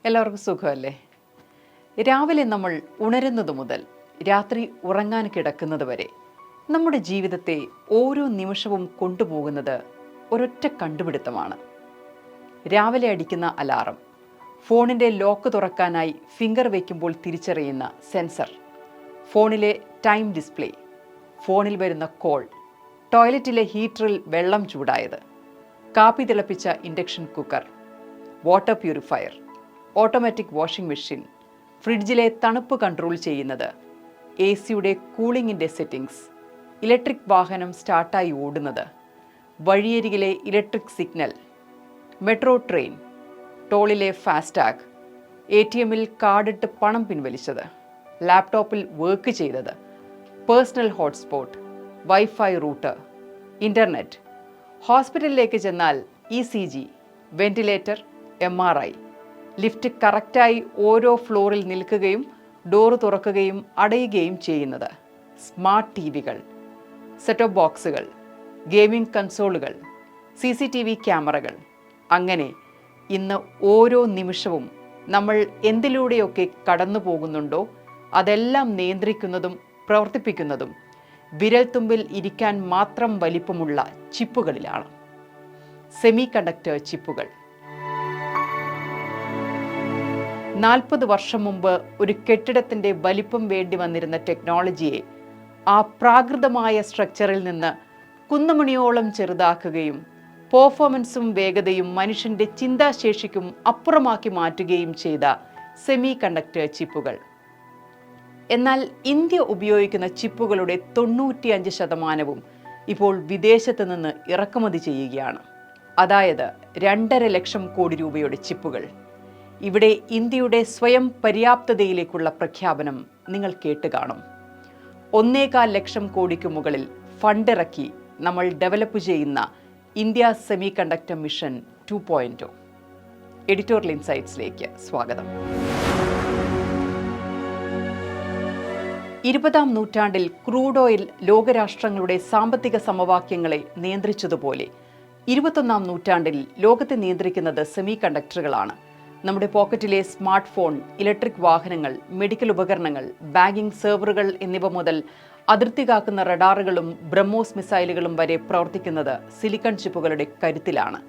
എല്ലാവർക്കും സുഖമല്ലേ? രാവിലെ നമ്മൾ ഉണരുന്നത് മുതൽ രാത്രി ഉറങ്ങാൻ കിടക്കുന്നത് വരെ നമ്മുടെ ജീവിതത്തെ ഓരോ നിമിഷവും കൊണ്ടുപോകുന്നത് ഒരൊറ്റ കണ്ടുപിടുത്തമാണ്. രാവിലെ അടിക്കുന്ന അലാറം, ഫോണിൻ്റെ ലോക്ക് തുറക്കാനായി ഫിംഗർ വയ്ക്കുമ്പോൾ തിരിച്ചറിയുന്ന സെൻസർ, ഫോണിലെ ടൈം ഡിസ്പ്ലേ, ഫോണിൽ വരുന്ന കോൾ, ടോയ്ലറ്റിലെ ഹീറ്ററിൽ വെള്ളം ചൂടായത്, കാപ്പി തിളപ്പിച്ച induction cooker, water purifier, automatic washing machine, ഫ്രിഡ്ജിലെ തണുപ്പ് കൺട്രോൾ ചെയ്യുന്നത്, എ സിയുടെ കൂളിങ്ങിൻ്റെ സെറ്റിംഗ്സ്, ഇലക്ട്രിക് വാഹനം സ്റ്റാർട്ടായി ഓടുന്നത്, വഴിയരികിലെ ഇലക്ട്രിക് സിഗ്നൽ, മെട്രോ ട്രെയിൻ, ടോളിലെ ഫാസ്ടാഗ്, ATM-ൽ കാർഡിട്ട് പണം പിൻവലിച്ചത്, ലാപ്ടോപ്പിൽ വർക്ക് ചെയ്തത്, personal hotspot, wifi router, internet, ഹോസ്പിറ്റലിലേക്ക് ചെന്നാൽ ECG, വെന്റിലേറ്റർ, MRI, ലിഫ്റ്റ് കറക്റ്റായി ഓരോ ഫ്ലോറിൽ നിൽക്കുകയും ഡോറ് തുറക്കുകയും അടയുകയും ചെയ്യുന്നത്, സ്മാർട്ട് TVകൾ, സെറ്റോപ്പ് ബോക്സുകൾ, ഗെയിമിംഗ് കൺസോളുകൾ, CCTV ക്യാമറകൾ. അങ്ങനെ ഇന്ന് ഓരോ നിമിഷവും നമ്മൾ എന്തിലൂടെയൊക്കെ കടന്നു പോകുന്നുണ്ടോ അതെല്ലാം നിയന്ത്രിക്കുന്നതും പ്രവർത്തിപ്പിക്കുന്നതും വിരൽത്തുമ്പിൽ ഇരിക്കാൻ മാത്രം വലിപ്പമുള്ള ചിപ്പുകളിലാണ്. സെമി കണ്ടക്ടർ ചിപ്പുകൾ. 40 വർഷം മുമ്പ് ഒരു കെട്ടിടത്തിൻ്റെ വലിപ്പം വേണ്ടി വന്നിരുന്ന ടെക്നോളജിയെ ആ പ്രാകൃതമായ സ്ട്രക്ചറിൽ നിന്ന് കുന്നുമണിയോളം ചെറുതാക്കുകയും പെർഫോമൻസും വേഗതയും മനുഷ്യൻ്റെ ചിന്താശേഷിക്കും അപ്പുറമാക്കി മാറ്റുകയും ചെയ്ത സെമി കണ്ടക്ടർ ചിപ്പുകൾ. എന്നാൽ ഇന്ത്യ ഉപയോഗിക്കുന്ന ചിപ്പുകളുടെ 95% ഇപ്പോൾ വിദേശത്ത് നിന്ന് ഇറക്കുമതി ചെയ്യുകയാണ്. അതായത് 2.5 ലക്ഷം കോടി രൂപയുടെ ചിപ്പുകൾ. ഇവിടെ ഇന്ത്യയുടെ സ്വയം പര്യാപ്തതയിലേക്കുള്ള പ്രഖ്യാപനം നിങ്ങൾ കേട്ട് കാണും. 1.25 ലക്ഷം കോടിക്ക് മുകളിൽ ഫണ്ടിറക്കി നമ്മൾ ഡെവലപ്പ് ചെയ്യുന്ന India semiconductor mission 2.0. Editorial ഇൻസൈറ്റ്സിലേക്ക് സ്വാഗതം. 20-ാം നൂറ്റാണ്ടിൽ ക്രൂഡ് ഓയിൽ ലോകരാഷ്ട്രങ്ങളുടെ സാമ്പത്തിക സമവാക്യങ്ങളെ നിയന്ത്രിച്ചതുപോലെ 21-ാം നൂറ്റാണ്ടിൽ ലോകത്തെ നിയന്ത്രിക്കുന്നത് സെമി കണ്ടക്ടറുകളാണ്. നമ്മുടെ പോക്കറ്റിലെ സ്മാർട്ട് ഫോൺ, ഇലക്ട്രിക് വാഹനങ്ങൾ, മെഡിക്കൽ ഉപകരണങ്ങൾ, ബാങ്കിംഗ് സെർവറുകൾ എന്നിവ മുതൽ അതിർത്തി കാക്കുന്ന റഡാറുകളും ബ്രഹ്മോസ് മിസൈലുകളും വരെ പ്രവർത്തിക്കുന്നത് സിലിക്കൺ ചിപ്പുകളുടെ കരുത്തിലാണ്.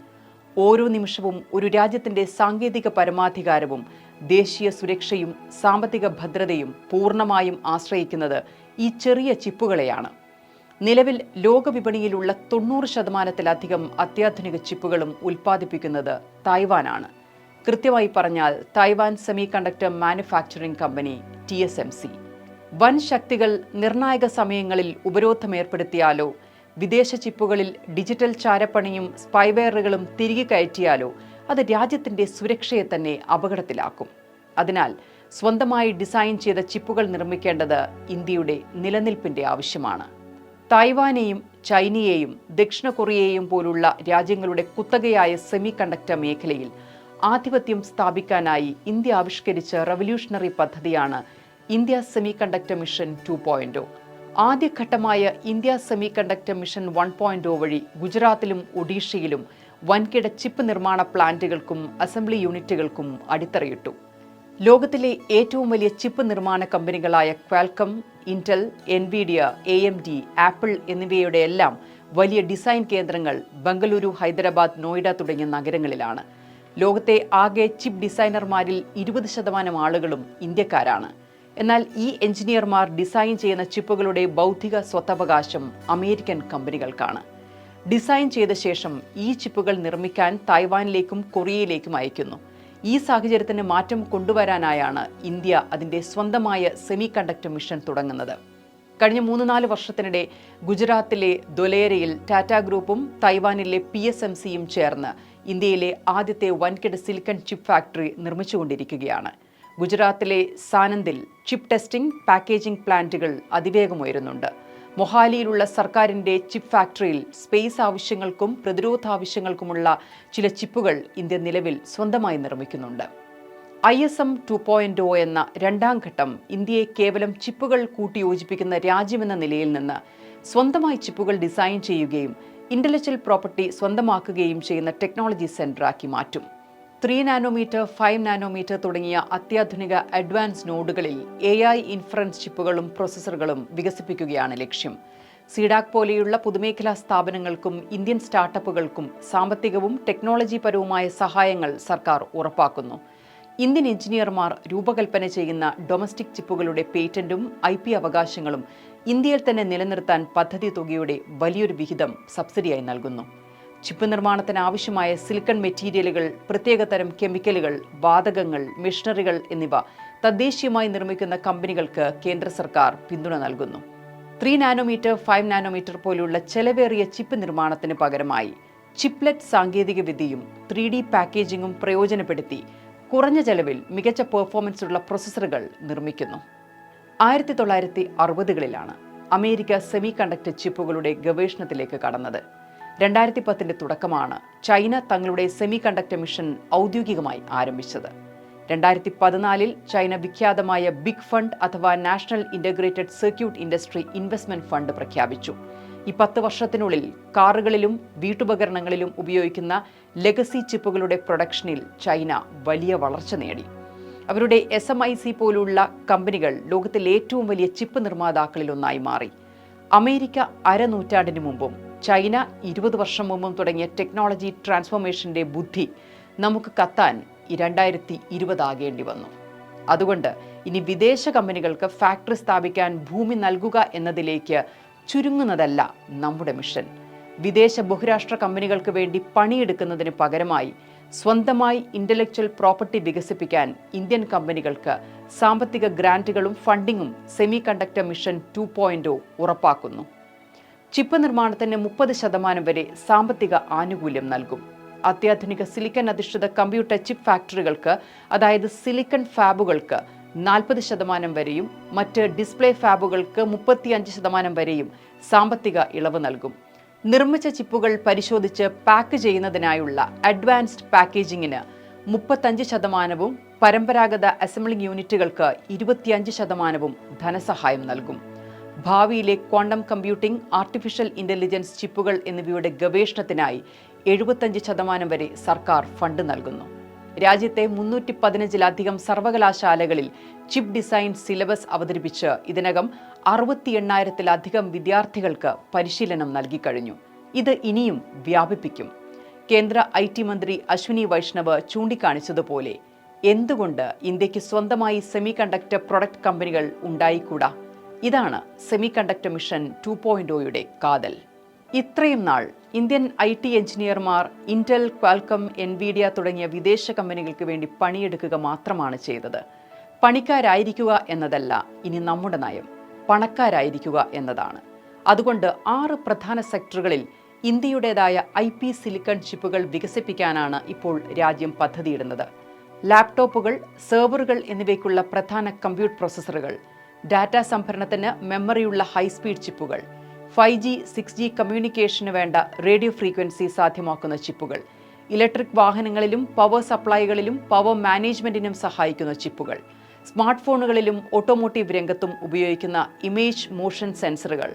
ഓരോ നിമിഷവും ഒരു രാജ്യത്തിൻ്റെ സാങ്കേതിക പരമാധികാരവും ദേശീയ സുരക്ഷയും സാമ്പത്തിക ഭദ്രതയും പൂർണ്ണമായും ആശ്രയിക്കുന്നത് ഈ ചെറിയ ചിപ്പുകളെയാണ്. നിലവിൽ ലോകവിപണിയിലുള്ള 90%-ലധികം അത്യാധുനിക ചിപ്പുകളും ഉൽപ്പാദിപ്പിക്കുന്നത് തായ്വാനാണ്. കൃത്യമായി പറഞ്ഞാൽ Taiwan semi conductor manufacturing company TSMC. വൻ ശക്തികൾ നിർണായക സമയങ്ങളിൽ ഉപരോധം ഏർപ്പെടുത്തിയാലോ വിദേശ ചിപ്പുകളിൽ ഡിജിറ്റൽ ചാരപ്പണിയും സ്പൈവെയറുകളും തിരികെ കയറ്റിയാലോ അത് രാജ്യത്തിൻ്റെ സുരക്ഷയെ തന്നെ അപകടത്തിലാക്കും. അതിനാൽ സ്വന്തമായി ഡിസൈൻ ചെയ്ത ചിപ്പുകൾ നിർമ്മിക്കേണ്ടത് ഇന്ത്യയുടെ നിലനിൽപ്പിൻ്റെ ആവശ്യമാണ്. തായ്വാനെയും ചൈനയെയും ദക്ഷിണ കൊറിയയെയും പോലുള്ള രാജ്യങ്ങളുടെ കുത്തകയായ സെമി കണ്ടക്ടർ മേഖലയിൽ ആധിപത്യം സ്ഥാപിക്കാനായി ഇന്ത്യ ആവിഷ്കരിച്ച റവല്യൂഷണറി പദ്ധതിയാണ് ഇന്ത്യ സെമി കണ്ടക്ടർ മിഷൻ 2.0. ആദ്യഘട്ടമായ ഇന്ത്യ സെമി കണ്ടക്ടർ മിഷൻ 1.0 വഴി ഗുജറാത്തിലും ഒഡീഷയിലും വൻകിട ചിപ്പ് നിർമ്മാണ പ്ലാന്റുകൾക്കും അസംബ്ലി യൂണിറ്റുകൾക്കും അടിത്തറയിട്ടു. ലോകത്തിലെ ഏറ്റവും വലിയ ചിപ്പ് നിർമ്മാണ കമ്പനികളായ Qualcomm, Intel, NVIDIA, AMD, Apple എന്നിവയുടെ എല്ലാം വലിയ ഡിസൈൻ കേന്ദ്രങ്ങൾ ബംഗളൂരു, ഹൈദരാബാദ്, നോയിഡ തുടങ്ങിയ നഗരങ്ങളിലാണ്. ലോകത്തെ ആകെ ചിപ്പ് ഡിസൈനർമാരിൽ 20% ആളുകളും ഇന്ത്യക്കാരാണ്. എന്നാൽ ഈ എഞ്ചിനീയർമാർ ഡിസൈൻ ചെയ്യുന്ന ചിപ്പുകളുടെ ബൗദ്ധിക സ്വത്തവകാശം അമേരിക്കൻ കമ്പനികൾക്കാണ്. ഡിസൈൻ ചെയ്ത ശേഷം ഈ ചിപ്പുകൾ നിർമ്മിക്കാൻ തായ്വാനിലേക്കും കൊറിയയിലേക്കും അയക്കുന്നു. ഈ സാഹചര്യത്തിന് മാറ്റം കൊണ്ടുവരാനായാണ് ഇന്ത്യ അതിൻ്റെ സ്വന്തമായ സെമി കണ്ടക്ടർ മിഷൻ തുടങ്ങുന്നത്. കഴിഞ്ഞ 3-4 വർഷത്തിനിടെ ഗുജറാത്തിലെ ധൊലേരയിൽ ടാറ്റ ഗ്രൂപ്പും തായ്വാനിലെ PSMCയും ചേർന്ന് ഇന്ത്യയിലെ ആദ്യത്തെ വൻകിട സിലിക്കൺ ചിപ്പ് ഫാക്ടറി നിർമ്മിച്ചുകൊണ്ടിരിക്കുകയാണ്. ഗുജറാത്തിലെ സാനന്ദിൽ ചിപ്പ് ടെസ്റ്റിംഗ്, പാക്കേജിംഗ് പ്ലാന്റുകൾ അതിവേഗം ഉയരുന്നുണ്ട്. മൊഹാലിയിലുള്ള സർക്കാരിൻ്റെ ചിപ്പ് ഫാക്ടറിയിൽ സ്പേസ് ആവശ്യങ്ങൾക്കും പ്രതിരോധ ആവശ്യങ്ങൾക്കുമുള്ള ചില ചിപ്പുകൾ ഇന്ത്യ നിലവിൽ സ്വന്തമായി നിർമ്മിക്കുന്നുണ്ട്. ISM 2.0 എന്ന 2ാം ഘട്ടം ഇന്ത്യയെ കേവലം ചിപ്പുകൾ കൂട്ടിയോജിപ്പിക്കുന്ന രാജ്യമെന്ന നിലയിൽ നിന്ന് സ്വന്തമായി ചിപ്പുകൾ ഡിസൈൻ ചെയ്യുകയും ഇന്റലക്ച്വൽ പ്രോപ്പർട്ടി സ്വന്തമാക്കുകയും ചെയ്യുന്ന ടെക്നോളജി സെന്ററാക്കി മാറ്റും. 3 നാനോമീറ്റർ, 5 നാനോമീറ്റർ തുടങ്ങിയ അത്യാധുനിക അഡ്വാൻസ് നോഡുകളിൽ AI ഇൻഫറൻസ് ചിപ്പുകളും പ്രോസസ്സറുകളും വികസിപ്പിക്കുകയാണ് ലക്ഷ്യം. സീഡാക് പോലെയുള്ള പൊതുമേഖലാ സ്ഥാപനങ്ങൾക്കും ഇന്ത്യൻ സ്റ്റാർട്ടപ്പുകൾക്കും സാമ്പത്തികവും ടെക്നോളജിപരവുമായ സഹായങ്ങൾ സർക്കാർ ഉറപ്പാക്കുന്നു. ഇന്ത്യൻ എഞ്ചിനീയർമാർ രൂപകൽപ്പന ചെയ്യുന്ന ഡൊമസ്റ്റിക് ചിപ്പുകളുടെ പേറ്റന്റും IP അവകാശങ്ങളും ഇന്ത്യയിൽ തന്നെ നിലനിർത്താൻ പദ്ധതി തുകയുടെ വലിയൊരു വിഹിതം സബ്സിഡിയായി നൽകുന്നു. ചിപ്പ് നിർമ്മാണത്തിന് ആവശ്യമായ സിലിക്കൺ മെറ്റീരിയലുകൾ, പ്രത്യേകതരം കെമിക്കലുകൾ, വാതകങ്ങൾ, മെഷീനറികൾ എന്നിവ തദ്ദേശീയമായി നിർമ്മിക്കുന്ന കമ്പനികൾക്ക് കേന്ദ്ര സർക്കാർ പിന്തുണ നൽകുന്നു. 3 നാനോമീറ്റർ, 5 നാനോമീറ്റർ പോലുള്ള ചെലവേറിയ ചിപ്പ് നിർമ്മാണത്തിന് പകരമായി ചിപ്ലെറ്റ് സാങ്കേതികവിദ്യയും 3D പാക്കേജിംഗും പ്രയോജനപ്പെടുത്തി കുറഞ്ഞ ചെലവിൽ മികച്ച പെർഫോമൻസ് ഉള്ള പ്രോസസ്സറുകൾ നിർമ്മിക്കുന്നു. 1960കളിലാണ് അമേരിക്ക സെമി കണ്ടക്ടർ ചിപ്പുകളുടെ ഗവേഷണത്തിലേക്ക് കടന്നത്. 2010 തുടക്കമാണ് ചൈന തങ്ങളുടെ സെമി കണ്ടക്ടർ മിഷൻ ഔദ്യോഗികമായി ആരംഭിച്ചത്. 2014 ചൈന വിഖ്യാതമായ ബിഗ് ഫണ്ട് അഥവാ national integrated circuit industry investment fund പ്രഖ്യാപിച്ചു. ഈ 10 വർഷത്തിനുള്ളിൽ കാറുകളിലും വീട്ടുപകരണങ്ങളിലും ഉപയോഗിക്കുന്ന ലെഗസി ചിപ്പുകളുടെ പ്രൊഡക്ഷനിൽ ചൈന വലിയ വളർച്ച നേടി. അവരുടെ SMIC പോലുള്ള കമ്പനികൾ ലോകത്തിലെ ഏറ്റവും വലിയ ചിപ്പ് നിർമ്മാതാക്കളിലൊന്നായി മാറി. അമേരിക്ക അരനൂറ്റാണ്ടിന് മുമ്പും ചൈന 20 വർഷം മുമ്പും തുടങ്ങിയ ടെക്നോളജി ട്രാൻസ്ഫോർമേഷന്റെ ബുദ്ധി നമുക്ക് കത്താൻ 2020 ആകേണ്ടി വന്നു. അതുകൊണ്ട് ഇനി വിദേശ കമ്പനികൾക്ക് ഫാക്ടറി സ്ഥാപിക്കാൻ ഭൂമി നൽകുക എന്നതിലേക്ക് ചുരുങ്ങുന്നതല്ല നമ്മുടെ മിഷൻ. വിദേശ ബഹുരാഷ്ട്ര കമ്പനികൾക്ക് വേണ്ടി പണിയെടുക്കുന്നതിന് പകരമായി സ്വന്തമായി ഇന്റലക്ച്വൽ പ്രോപ്പർട്ടി വികസിപ്പിക്കാൻ ഇന്ത്യൻ കമ്പനികൾക്ക് സാമ്പത്തിക ഗ്രാന്റുകളും ഫണ്ടിങ്ങും സെമി കണ്ടക്ടർ മിഷൻ 2.0 ഉറപ്പാക്കുന്നു. ചിപ്പ് നിർമ്മാണത്തിന് 30% വരെ സാമ്പത്തിക ആനുകൂല്യം നൽകും. അത്യാധുനിക സിലിക്കൺ അധിഷ്ഠിത കമ്പ്യൂട്ടർ ചിപ്പ് ഫാക്ടറികൾക്ക്, അതായത് സിലിക്കൺ ഫാബുകൾക്ക് 40% വരെയും മറ്റ് ഡിസ്പ്ലേ ഫാബുകൾക്ക് 35% വരെയും സാമ്പത്തിക ഇളവ് നൽകും. നിർമ്മിച്ച ചിപ്പുകൾ പരിശോധിച്ച് പാക്ക് ചെയ്യുന്നതിനായുള്ള അഡ്വാൻസ്ഡ് പാക്കേജിങ്ങിന് 35%, പരമ്പരാഗത അസംബ്ലിംഗ് യൂണിറ്റുകൾക്ക് 25% ധനസഹായം നൽകും. ഭാവിയിലെ ക്വാണ്ടം കമ്പ്യൂട്ടിംഗ്, ആർട്ടിഫിഷ്യൽ ഇന്റലിജൻസ് ചിപ്പുകൾ എന്നിവയുടെ ഗവേഷണത്തിനായി 75% വരെ സർക്കാർ ഫണ്ട് നൽകുന്നു. രാജ്യത്തെ 315-ലധികം സർവകലാശാലകളിൽ ചിപ്പ് ഡിസൈൻ സിലബസ് അവതരിപ്പിച്ച് ഇതിനകം 68,000-ലധികം വിദ്യാർത്ഥികൾക്ക് പരിശീലനം നൽകിക്കഴിഞ്ഞു. ഇത് ഇനിയും വ്യാപിപ്പിക്കും. കേന്ദ്ര IT മന്ത്രി അശ്വിനി വൈഷ്ണവ് ചൂണ്ടിക്കാണിച്ചതുപോലെ എന്തുകൊണ്ട് ഇന്ത്യക്ക് സ്വന്തമായി സെമി കണ്ടക്ടർ പ്രൊഡക്റ്റ് കമ്പനികൾ ഉണ്ടായിക്കൂടാ? ഇതാണ് സെമി കണ്ടക്ടർ മിഷൻ 2.0യുടെ കാതൽ. ഇത്രയും നാൾ ഇന്ത്യൻ IT എഞ്ചിനീയർമാർ ഇന്റൽ, ക്വാൽക്കം, എൻവിഡിയ തുടങ്ങിയ വിദേശ കമ്പനികൾക്ക് വേണ്ടി പണിയെടുക്കുക മാത്രമാണ് ചെയ്തത്. പണിക്കാരായിരിക്കുക എന്നതല്ല ഇനി നമ്മുടെ നയം, പണക്കാരായിരിക്കുക എന്നതാണ്. അതുകൊണ്ട് 6 പ്രധാന സെക്ടറുകളിൽ ഇന്ത്യയുടേതായ IP സിലിക്കൺ ചിപ്പുകൾ വികസിപ്പിക്കാനാണ് ഇപ്പോൾ രാജ്യം പദ്ധതിയിടുന്നത്. ലാപ്ടോപ്പുകൾ, സെർവറുകൾ എന്നിവയ്ക്കുള്ള പ്രധാന കമ്പ്യൂട്ട് പ്രോസസ്സറുകൾ, ഡാറ്റാ സംഭരണത്തിന് മെമ്മറിയുള്ള ഹൈസ്പീഡ് ചിപ്പുകൾ, 5G, 6G കമ്മ്യൂണിക്കേഷന് വേണ്ട റേഡിയോ ഫ്രീക്വൻസി സാധ്യമാക്കുന്ന ചിപ്പുകൾ, ഇലക്ട്രിക് വാഹനങ്ങളിലും പവർ സപ്ലൈകളിലും പവർ മാനേജ്മെന്റിനും സഹായിക്കുന്ന ചിപ്പുകൾ, സ്മാർട്ട് ഫോണുകളിലും ഓട്ടോമോട്ടീവ് രംഗത്തും ഉപയോഗിക്കുന്ന ഇമേജ് മോഷൻ സെൻസറുകൾ,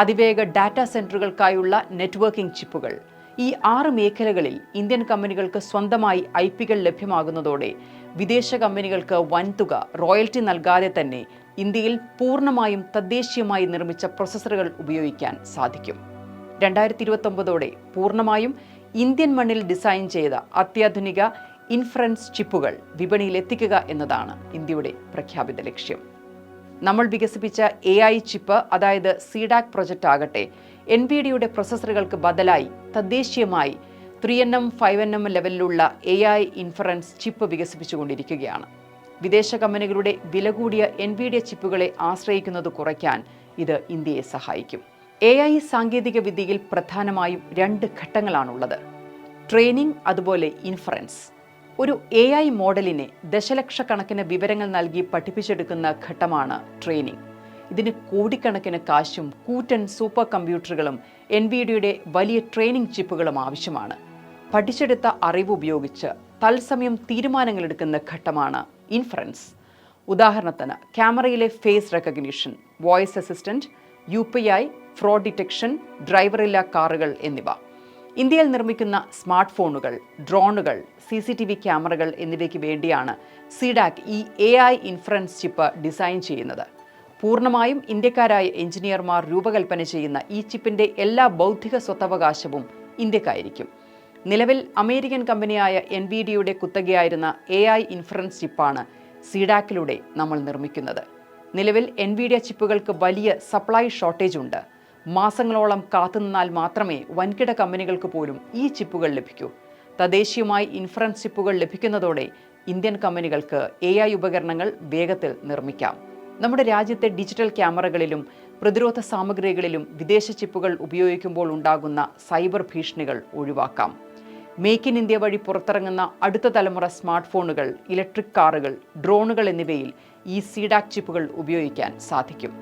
അതിവേഗ ഡാറ്റാ സെന്ററുകൾക്കായുള്ള നെറ്റ്വർക്കിംഗ് ചിപ്പുകൾ. ഈ 6 മേഖലകളിൽ ഇന്ത്യൻ കമ്പനികൾക്ക് സ്വന്തമായി IPകൾ ലഭ്യമാകുന്നതോടെ വിദേശ കമ്പനികൾക്ക് വൻതുക റോയൽറ്റി നൽകാതെ തന്നെ ഇന്ത്യയിൽ പൂർണ്ണമായും തദ്ദേശീയമായി നിർമ്മിച്ച പ്രോസസ്സറുകൾ ഉപയോഗിക്കാൻ സാധിക്കും. 2029ഓടെ പൂർണ്ണമായും ഇന്ത്യൻ മണ്ണിൽ ഡിസൈൻ ചെയ്ത അത്യാധുനിക ഇൻഫറൻസ് ചിപ്പുകൾ വിപണിയിൽ എത്തിക്കുക എന്നതാണ് ഇന്ത്യയുടെ പ്രഖ്യാപിത ലക്ഷ്യം. നമ്മൾ വികസിപ്പിച്ച AI ചിപ്പ്, അതായത് സീഡാക് പ്രൊജക്റ്റ് ആകട്ടെ, NVIDIയുടെ പ്രോസസ്സറുകൾക്ക് ബദലായി തദ്ദേശീയമായി 3nm, 5nm ലെവലിലുള്ള AI ഇൻഫറൻസ് ചിപ്പ് വികസിപ്പിച്ചുകൊണ്ടിരിക്കുകയാണ്. വിദേശ കമ്പനികളുടെ വില കൂടിയ NVIDIയ ചിപ്പുകളെ ആശ്രയിക്കുന്നത് കുറയ്ക്കാൻ ഇത് ഇന്ത്യയെ സഹായിക്കും. AI സാങ്കേതിക വിദ്യയിൽ പ്രധാനമായും 2 ഘട്ടങ്ങളാണുള്ളത്: ട്രെയിനിങ്, അതുപോലെ ഇൻഫറൻസ്. ഒരു AI മോഡലിനെ ദശലക്ഷക്കണക്കിന് വിവരങ്ങൾ നൽകി പഠിപ്പിച്ചെടുക്കുന്ന ഘട്ടമാണ് ട്രെയിനിങ്. ഇതിന് കോടിക്കണക്കിന് കാശും കൂറ്റൻ സൂപ്പർ കമ്പ്യൂട്ടറുകളും NVIDIയുടെ വലിയ ട്രെയിനിങ് ചിപ്പുകളും ആവശ്യമാണ്. പഠിച്ചെടുത്ത അറിവ് ഉപയോഗിച്ച് തത്സമയം തീരുമാനങ്ങളെടുക്കുന്ന ഘട്ടമാണ് ഇൻഫറൻസ്. ഉദാഹരണത്തിന് ക്യാമറയിലെ face recognition, voice assistant, UPI, fraud detection, ഡ്രൈവറില്ലാ കാറുകൾ എന്നിവ. ഇന്ത്യയിൽ നിർമ്മിക്കുന്ന സ്മാർട്ട് ഫോണുകൾ, ഡ്രോണുകൾ, CCTV ക്യാമറകൾ എന്നിവയ്ക്ക് വേണ്ടിയാണ് സിഡാക് ഈ AI ഇൻഫറൻസ് ചിപ്പ് ഡിസൈൻ ചെയ്യുന്നത്. പൂർണ്ണമായും ഇന്ത്യക്കാരായ എഞ്ചിനീയർമാർ രൂപകൽപ്പന ചെയ്യുന്ന ഈ ചിപ്പിന്റെ എല്ലാ ബൗദ്ധിക സ്വത്തവകാശവും ഇന്ത്യക്കായിരിക്കും. നിലവിൽ അമേരിക്കൻ കമ്പനിയായ NVIDIAയുടെ കുത്തകയായിരുന്ന AI ഇൻഫറൻസ് ചിപ്പാണ് സിഡാക്കിലൂടെ നമ്മൾ നിർമ്മിക്കുന്നത്. നിലവിൽ NVIDIA ചിപ്പുകൾക്ക് വലിയ സപ്ലൈ ഷോർട്ടേജ് ഉണ്ട്. മാസങ്ങളോളം കാത്തുനിന്നാൽ മാത്രമേ വൻകിട കമ്പനികൾക്ക് പോലും ഈ ചിപ്പുകൾ ലഭിക്കൂ. തദ്ദേശീയമായി ഇൻഫറൻസ് ചിപ്പുകൾ ലഭിക്കുന്നതോടെ ഇന്ത്യൻ കമ്പനികൾക്ക് AI ഉപകരണങ്ങൾ വേഗത്തിൽ നിർമ്മിക്കാം. നമ്മുടെ രാജ്യത്തെ ഡിജിറ്റൽ ക്യാമറകളിലും പ്രതിരോധ സാമഗ്രികളിലും വിദേശ ചിപ്പുകൾ ഉപയോഗിക്കുമ്പോൾ ഉണ്ടാകുന്ന സൈബർ ഭീഷണികൾ ഒഴിവാക്കാം. മേക്ക് ഇൻ ഇന്ത്യ വഴി പുറത്തിറങ്ങുന്ന അടുത്ത തലമുറ സ്മാർട്ട് ഫോണുകൾ, ഇലക്ട്രിക് കാറുകൾ, ഡ്രോണുകൾ എന്നിവയിൽ ഈ സിഡാക് ചിപ്പുകൾ ഉപയോഗിക്കാൻ സാധിക്കും.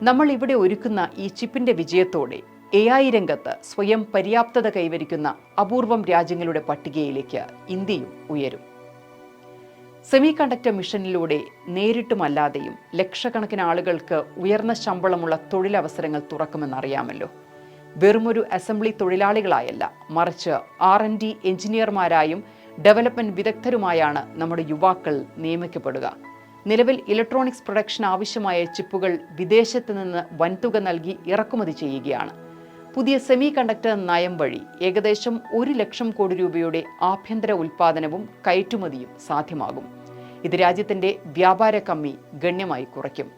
നമ്മൾ ഇവിടെ ഒരുക്കുന്ന ഈ ചിപ്പിന്റെ വിജയത്തോടെ AI രംഗത്ത് സ്വയം പര്യാപ്തത കൈവരിക്കുന്ന അപൂർവം രാജ്യങ്ങളുടെ പട്ടികയിലേക്ക് ഇന്ത്യയും ഉയരും. സെമി കണ്ടക്ടർ മിഷനിലൂടെ നേരിട്ടുമല്ലാതെയും ലക്ഷക്കണക്കിന് ആളുകൾക്ക് ഉയർന്ന ശമ്പളമുള്ള തൊഴിലവസരങ്ങൾ തുറക്കുമെന്നറിയാമല്ലോ. വെറുമൊരു അസംബ്ലി തൊഴിലാളികളായല്ല, മറിച്ച് R&D എഞ്ചിനീയർമാരായും ഡെവലപ്മെന്റ് വിദഗ്ധരുമായാണ് നമ്മുടെ യുവാക്കൾ നിയമിക്കപ്പെടുക. നിലവിൽ ഇലക്ട്രോണിക്സ് പ്രൊഡക്ഷൻ ആവശ്യമായ ചിപ്പുകൾ വിദേശത്ത് നിന്ന് വൻതുക നൽകി ഇറക്കുമതി ചെയ്യുകയാണ്. പുതിയ സെമി കണ്ടക്ടർ നയം വഴി ഏകദേശം 1 ലക്ഷം കോടി രൂപയുടെ ആഭ്യന്തര ഉൽപ്പാദനവും കയറ്റുമതിയും സാധ്യമാകും. ഇത് രാജ്യത്തിന്റെ വ്യാപാര കമ്മി ഗണ്യമായി കുറയ്ക്കും.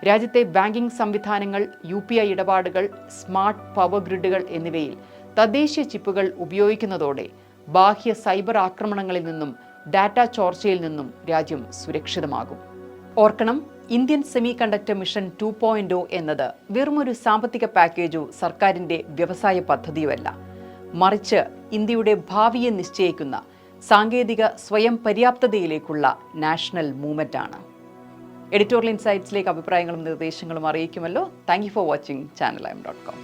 രാജ്യത്തെ ബാങ്കിംഗ് സംവിധാനങ്ങൾ, UPI ഇടപാടുകൾ, സ്മാർട്ട് പവർ ഗ്രിഡുകൾ എന്നിവയിൽ തദ്ദേശീയ ചിപ്പുകൾ ഉപയോഗിക്കുന്നതോടെ ബാഹ്യ സൈബർ ആക്രമണങ്ങളിൽ നിന്നും ഡാറ്റ ചോർച്ചയിൽ നിന്നും രാജ്യം സുരക്ഷിതമാകും. ഓർക്കണം, ഇന്ത്യൻ സെമി കണ്ടക്ടർ മിഷൻ 2.0 എന്നത് വെറുമൊരു സാമ്പത്തിക പാക്കേജോ സർക്കാരിന്റെ വ്യവസായ പദ്ധതിയോ അല്ല, മറിച്ച് ഇന്ത്യയുടെ ഭാവിയെ നിശ്ചയിക്കുന്ന സാങ്കേതിക സ്വയം പര്യാപ്തതയിലേക്കുള്ള നാഷണൽ മൂവ്മെന്റ് ആണ്. എഡിറ്റോറിയൽ ഇൻസൈറ്റ്സിലേക്ക് അഭിപ്രായങ്ങളും നിർദ്ദേശങ്ങളും അറിയിക്കുമല്ലോ. Thank you for watching channelime.com.